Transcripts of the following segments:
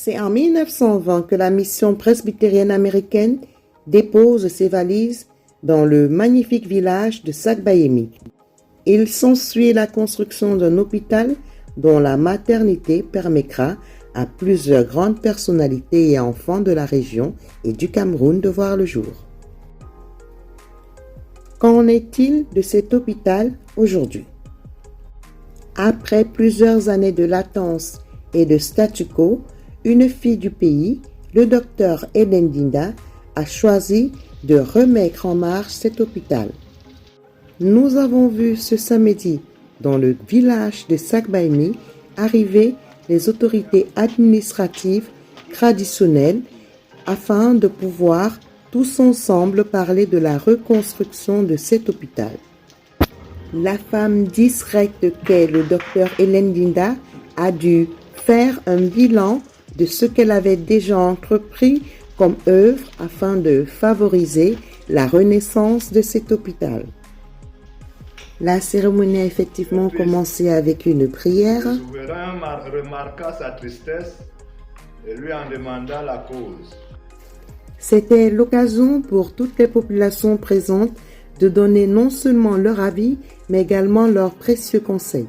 C'est en 1920 que la mission presbytérienne américaine dépose ses valises dans le magnifique village de Sakbaemi. Il s'ensuit la construction d'un hôpital dont la maternité permettra à plusieurs grandes personnalités et enfants de la région et du Cameroun de voir le jour. Qu'en est-il de cet hôpital aujourd'hui? Après plusieurs années de latence et de statu quo, une fille du pays, le docteur Hélène Dinda, a choisi de remettre en marche cet hôpital. Nous avons vu ce samedi, dans le village de Sakbaemi, arriver les autorités administratives traditionnelles afin de pouvoir tous ensemble parler de la reconstruction de cet hôpital. La femme discrète qu'est le docteur Hélène Dinda a dû faire un bilan de ce qu'elle avait déjà entrepris comme œuvre afin de favoriser la renaissance de cet hôpital. La cérémonie a effectivement commencé avec une prière. Le souverain remarqua sa tristesse et lui en demanda la cause. C'était l'occasion pour toutes les populations présentes de donner non seulement leur avis, mais également leurs précieux conseils.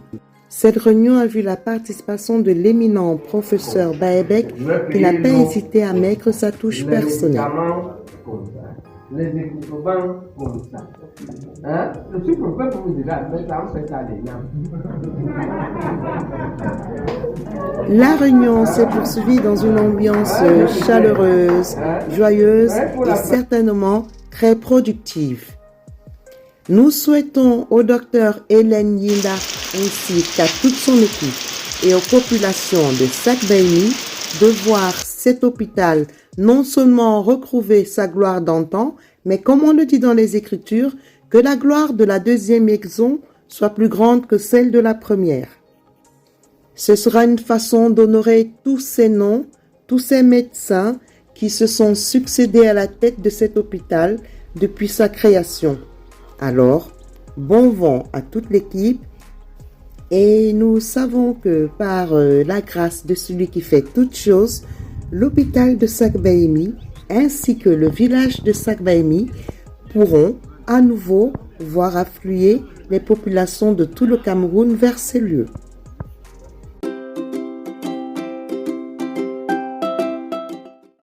Cette réunion a vu la participation de l'éminent professeur Baebek qui n'a pas hésité à mettre sa touche personnelle. Les équipements comme ça. Je suis propre pour vous dire, mais ça me fait ça La réunion s'est poursuivie dans une ambiance chaleureuse, joyeuse et certainement très productive. Nous souhaitons au docteur Hélène Dinda ainsi qu'à toute son équipe et aux populations de Sakbaemi de voir cet hôpital non seulement retrouver sa gloire d'antan, mais comme on le dit dans les Écritures, que la gloire de la deuxième maison soit plus grande que celle de la première. Ce sera une façon d'honorer tous ces noms, tous ces médecins qui se sont succédés à la tête de cet hôpital depuis sa création. Alors, bon vent à toute l'équipe et nous savons que par la grâce de celui qui fait toutes choses, l'hôpital de Sakbaemi ainsi que le village de Sakbaemi pourront à nouveau voir affluer les populations de tout le Cameroun vers ces lieux.